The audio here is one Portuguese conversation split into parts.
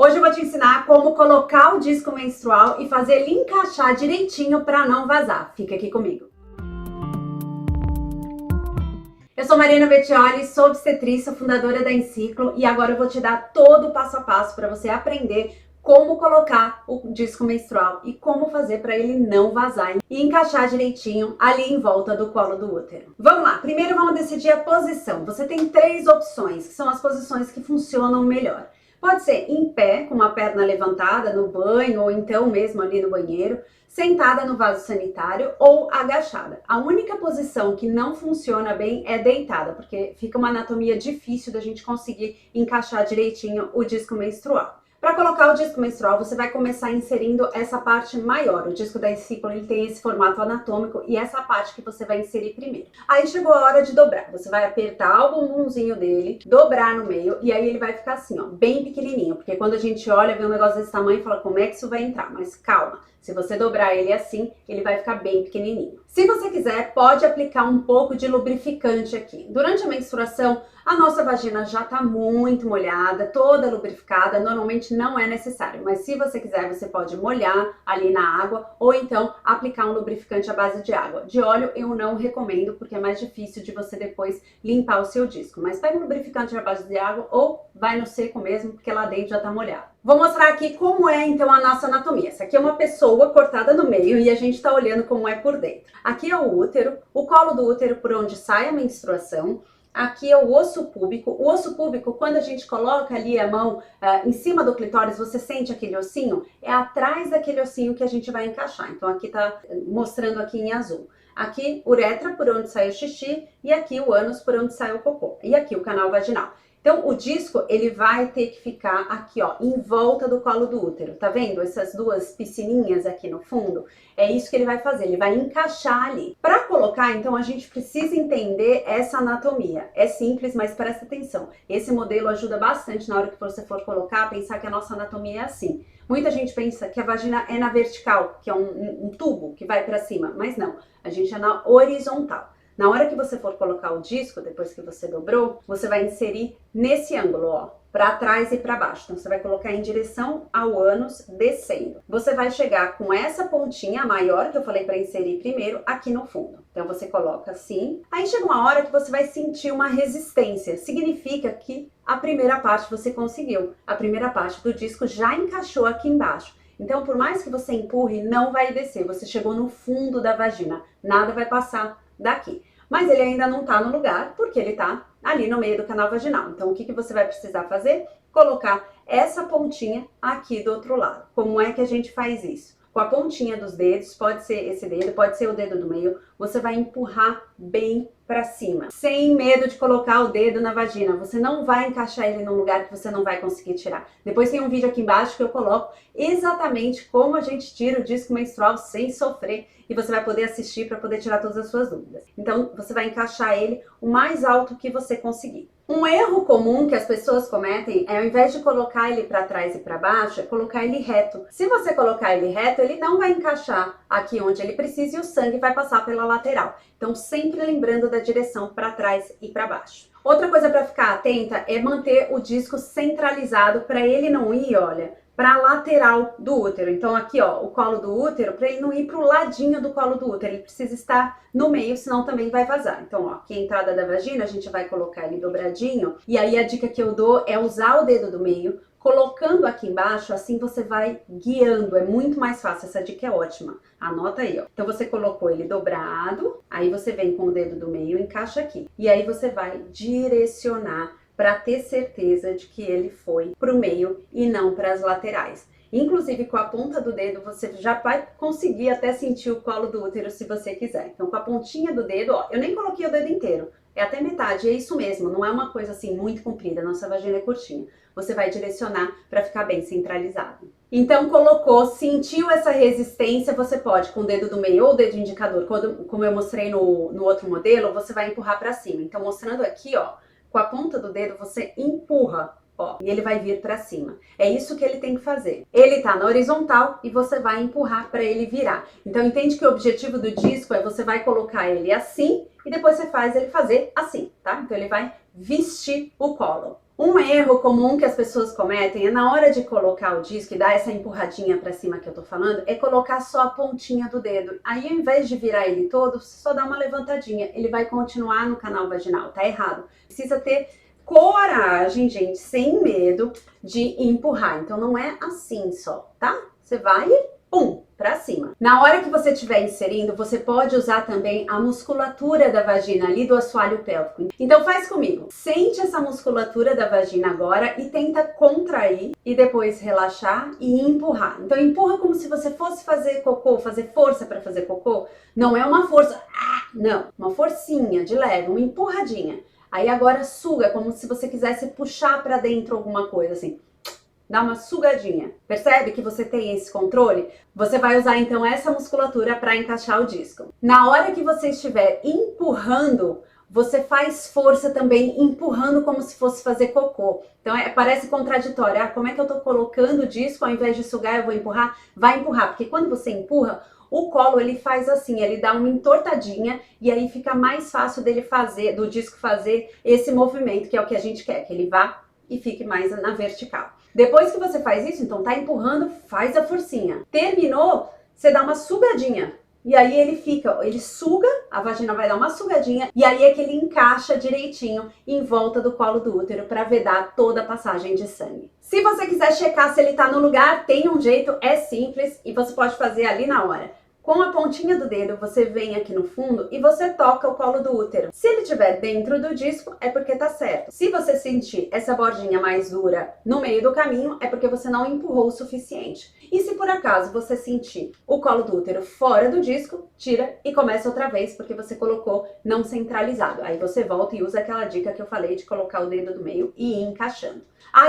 Hoje eu vou te ensinar como colocar o disco menstrual e fazer ele encaixar direitinho para não vazar. Fica aqui comigo. Eu sou Marina Bettioli, sou obstetriça, fundadora da Enciclo e agora eu vou te dar todo o passo a passo para você aprender como colocar o disco menstrual e como fazer para ele não vazar e encaixar direitinho ali em volta do colo do útero. Vamos lá, primeiro vamos decidir a posição. Você tem 3 opções, que são as posições que funcionam melhor. Pode ser em pé, com uma perna levantada no banho ou então mesmo ali no banheiro, sentada no vaso sanitário ou agachada. A única posição que não funciona bem é deitada, porque fica uma anatomia difícil da gente conseguir encaixar direitinho o disco menstrual. Para colocar o disco menstrual, você vai começar inserindo essa parte maior. O disco da Enciclo, ele tem esse formato anatômico e essa parte que você vai inserir primeiro. Aí chegou a hora de dobrar. Você vai apertar o bumbumzinho dele, dobrar no meio e aí ele vai ficar assim, ó, bem pequenininho. Porque quando a gente olha, vê um negócio desse tamanho e fala, como é que isso vai entrar? Mas calma, se você dobrar ele assim, ele vai ficar bem pequenininho. Se você quiser, pode aplicar um pouco de lubrificante aqui. Durante a menstruação, a nossa vagina já está muito molhada, toda lubrificada, normalmente não é necessário, mas se você quiser, você pode molhar ali na água ou então aplicar um lubrificante à base de água. De óleo eu não recomendo porque é mais difícil de você depois limpar o seu disco, mas pega um lubrificante à base de água ou vai no seco mesmo, porque lá dentro já está molhado. Vou mostrar aqui como é então a nossa anatomia. Essa aqui é uma pessoa cortada no meio e a gente está olhando como é por dentro. Aqui é o útero, o colo do útero por onde sai a menstruação. Aqui é o osso púbico. O osso púbico, quando a gente coloca ali a mão em cima do clitóris, você sente aquele ossinho? É atrás daquele ossinho que a gente vai encaixar. Então aqui tá mostrando aqui em azul. Aqui, uretra, por onde sai o xixi, e aqui o ânus, por onde sai o cocô. E aqui o canal vaginal. Então, o disco, ele vai ter que ficar aqui, ó, em volta do colo do útero. Tá vendo? Essas duas piscininhas aqui no fundo. É isso que ele vai fazer, ele vai encaixar ali. Para colocar, então, a gente precisa entender essa anatomia. É simples, mas presta atenção. Esse modelo ajuda bastante na hora que você for colocar, pensar que a nossa anatomia é assim. Muita gente pensa que a vagina é na vertical, que é um tubo que vai para cima, mas não. A gente é na horizontal. Na hora que você for colocar o disco, depois que você dobrou, você vai inserir nesse ângulo, ó, para trás e para baixo. Então, você vai colocar em direção ao ânus, descendo. Você vai chegar com essa pontinha maior, que eu falei para inserir primeiro, aqui no fundo. Então, você coloca assim. Aí, chega uma hora que você vai sentir uma resistência. Significa que a primeira parte você conseguiu. A primeira parte do disco já encaixou aqui embaixo. Então, por mais que você empurre, não vai descer. Você chegou no fundo da vagina. Nada vai passar daqui. Mas ele ainda não tá no lugar, porque ele tá ali no meio do canal vaginal. Então, o que você vai precisar fazer? Colocar essa pontinha aqui do outro lado. Como é que a gente faz isso? Com a pontinha dos dedos, pode ser esse dedo, pode ser o dedo do meio, você vai empurrar bem pra cima, sem medo de colocar o dedo na vagina. Você não vai encaixar ele num lugar que você não vai conseguir tirar. Depois tem um vídeo aqui embaixo que eu coloco exatamente como a gente tira o disco menstrual sem sofrer e você vai poder assistir para poder tirar todas as suas dúvidas. Então, você vai encaixar ele o mais alto que você conseguir. Um erro comum que as pessoas cometem é, ao invés de colocar ele para trás e para baixo, é colocar ele reto. Se você colocar ele reto, ele não vai encaixar aqui onde ele precisa e o sangue vai passar pela lateral. Então, sempre lembrando da direção para trás e para baixo. Outra coisa para ficar atenta é manter o disco centralizado para ele não ir, olha, para a lateral do útero. Então aqui, ó, o colo do útero, para ele não ir para o ladinho do colo do útero, ele precisa estar no meio, senão também vai vazar. Então, ó, aqui a entrada da vagina, a gente vai colocar ele dobradinho, e aí a dica que eu dou é usar o dedo do meio, colocando aqui embaixo, assim você vai guiando, é muito mais fácil, essa dica é ótima. Anota aí, ó. Então você colocou ele dobrado, aí você vem com o dedo do meio, encaixa aqui. E aí você vai direcionar para ter certeza de que ele foi para o meio e não para as laterais. Inclusive, com a ponta do dedo, você já vai conseguir até sentir o colo do útero se você quiser. Então, com a pontinha do dedo, ó, eu nem coloquei o dedo inteiro, é até metade, é isso mesmo, não é uma coisa assim muito comprida, nossa vagina é curtinha. Você vai direcionar para ficar bem centralizado. Então, colocou, sentiu essa resistência, você pode, com o dedo do meio ou o dedo indicador, como eu mostrei no outro modelo, você vai empurrar para cima. Então, mostrando aqui, ó, com a ponta do dedo você empurra, ó, e ele vai vir para cima. É isso que ele tem que fazer. Ele tá na horizontal e você vai empurrar para ele virar. Então entende que o objetivo do disco é você vai colocar ele assim e depois você faz ele fazer assim, tá? Então ele vai vestir o colo. Um erro comum que as pessoas cometem é na hora de colocar o disco e dar essa empurradinha pra cima que eu tô falando, é colocar só a pontinha do dedo. Aí ao invés de virar ele todo, você só dá uma levantadinha. Ele vai continuar no canal vaginal, tá errado. Precisa ter coragem, gente, sem medo de empurrar. Então não é assim só, tá? Você vai e pum, pra cima. Na hora que você estiver inserindo, você pode usar também a musculatura da vagina ali do assoalho pélvico. Então faz comigo. Sente essa musculatura da vagina agora e tenta contrair e depois relaxar e empurrar. Então empurra como se você fosse fazer cocô, fazer força para fazer cocô. Não é uma força, não, uma forcinha de leve, uma empurradinha. Aí agora suga, como se você quisesse puxar para dentro alguma coisa assim. Dá uma sugadinha. Percebe que você tem esse controle? Você vai usar então essa musculatura para encaixar o disco. Na hora que você estiver empurrando, você faz força também empurrando como se fosse fazer cocô. Então parece contraditório. Como é que eu tô colocando o disco ao invés de sugar eu vou empurrar? Vai empurrar, porque quando você empurra, o colo ele faz assim, ele dá uma entortadinha e aí fica mais fácil do disco fazer esse movimento, que é o que a gente quer, que ele vá e fique mais na vertical. Depois que você faz isso, então tá empurrando, faz a forcinha. Terminou, você dá uma sugadinha. E aí ele suga, a vagina vai dar uma sugadinha, e aí é que ele encaixa direitinho em volta do colo do útero para vedar toda a passagem de sangue. Se você quiser checar se ele tá no lugar, tem um jeito, é simples e você pode fazer ali na hora. Com a pontinha do dedo, você vem aqui no fundo e você toca o colo do útero. Se ele estiver dentro do disco, é porque tá certo. Se você sentir essa bordinha mais dura no meio do caminho, é porque você não empurrou o suficiente. E se por acaso você sentir o colo do útero fora do disco, tira e começa outra vez, porque você colocou não centralizado. Aí você volta e usa aquela dica que eu falei de colocar o dedo do meio e ir encaixando.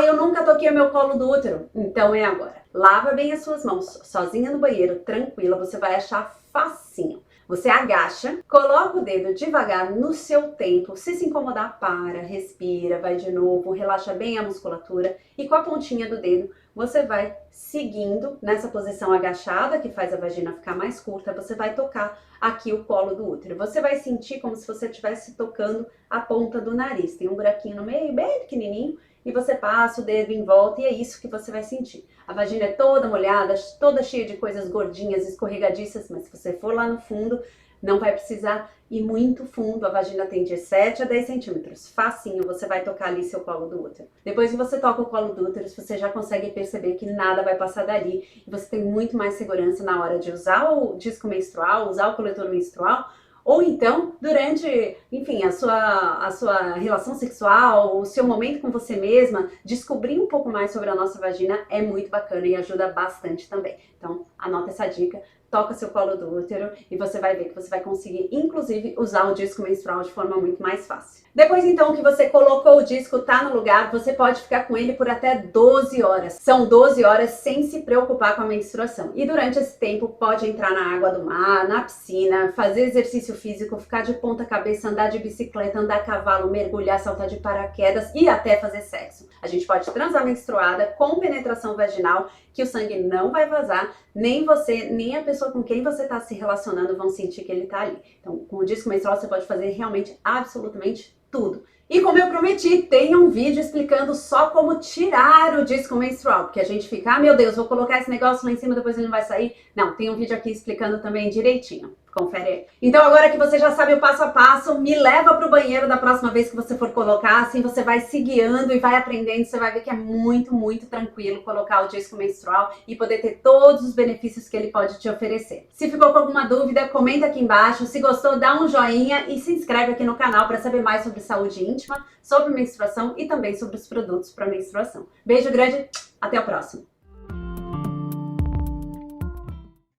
Eu nunca toquei o meu colo do útero. Então é agora. Lava bem as suas mãos, sozinha no banheiro, tranquila, você vai achar facinho. Você agacha, coloca o dedo devagar no seu tempo, se incomodar, para, respira, vai de novo, relaxa bem a musculatura e com a pontinha do dedo você vai seguindo nessa posição agachada, que faz a vagina ficar mais curta, você vai tocar aqui o colo do útero. Você vai sentir como se você estivesse tocando a ponta do nariz. Tem um buraquinho no meio, bem pequenininho, e você passa o dedo em volta e é isso que você vai sentir. A vagina é toda molhada, toda cheia de coisas gordinhas, escorregadiças, mas se você for lá no fundo, não vai precisar ir muito fundo. A vagina tem de 7 a 10 centímetros. Facinho, você vai tocar ali seu colo do útero. Depois que você toca o colo do útero, você já consegue perceber que nada vai passar dali e você tem muito mais segurança na hora de usar o disco menstrual, usar o coletor menstrual, ou então, durante, enfim, a sua relação sexual, o seu momento com você mesma, descobrir um pouco mais sobre a nossa vagina é muito bacana e ajuda bastante também. Então, anota essa dica, toca seu colo do útero e você vai ver que você vai conseguir, inclusive, usar o disco menstrual de forma muito mais fácil. Depois, então, que você colocou o disco, tá no lugar, você pode ficar com ele por até 12 horas. São 12 horas sem se preocupar com a menstruação. E durante esse tempo, pode entrar na água do mar, na piscina, fazer exercício físico, ficar de ponta cabeça, andar de bicicleta, andar a cavalo, mergulhar, saltar de paraquedas e até fazer sexo. A gente pode transar menstruada com penetração vaginal, que o sangue não vai vazar, nem você, nem a pessoa com quem você está se relacionando vão sentir que ele está ali. Então, com o disco menstrual você pode fazer realmente absolutamente tudo. E como eu prometi, tem um vídeo explicando só como tirar o disco menstrual, porque a gente fica, meu Deus, vou colocar esse negócio lá em cima, depois ele não vai sair. Não, tem um vídeo aqui explicando também direitinho. Confere aí. Então agora que você já sabe o passo a passo, me leva pro banheiro da próxima vez que você for colocar, assim você vai se guiando e vai aprendendo, você vai ver que é muito, muito tranquilo colocar o disco menstrual e poder ter todos os benefícios que ele pode te oferecer. Se ficou com alguma dúvida, comenta aqui embaixo, se gostou, dá um joinha e se inscreve aqui no canal para saber mais sobre saúde íntima, sobre menstruação e também sobre os produtos para menstruação. Beijo grande, até o próximo!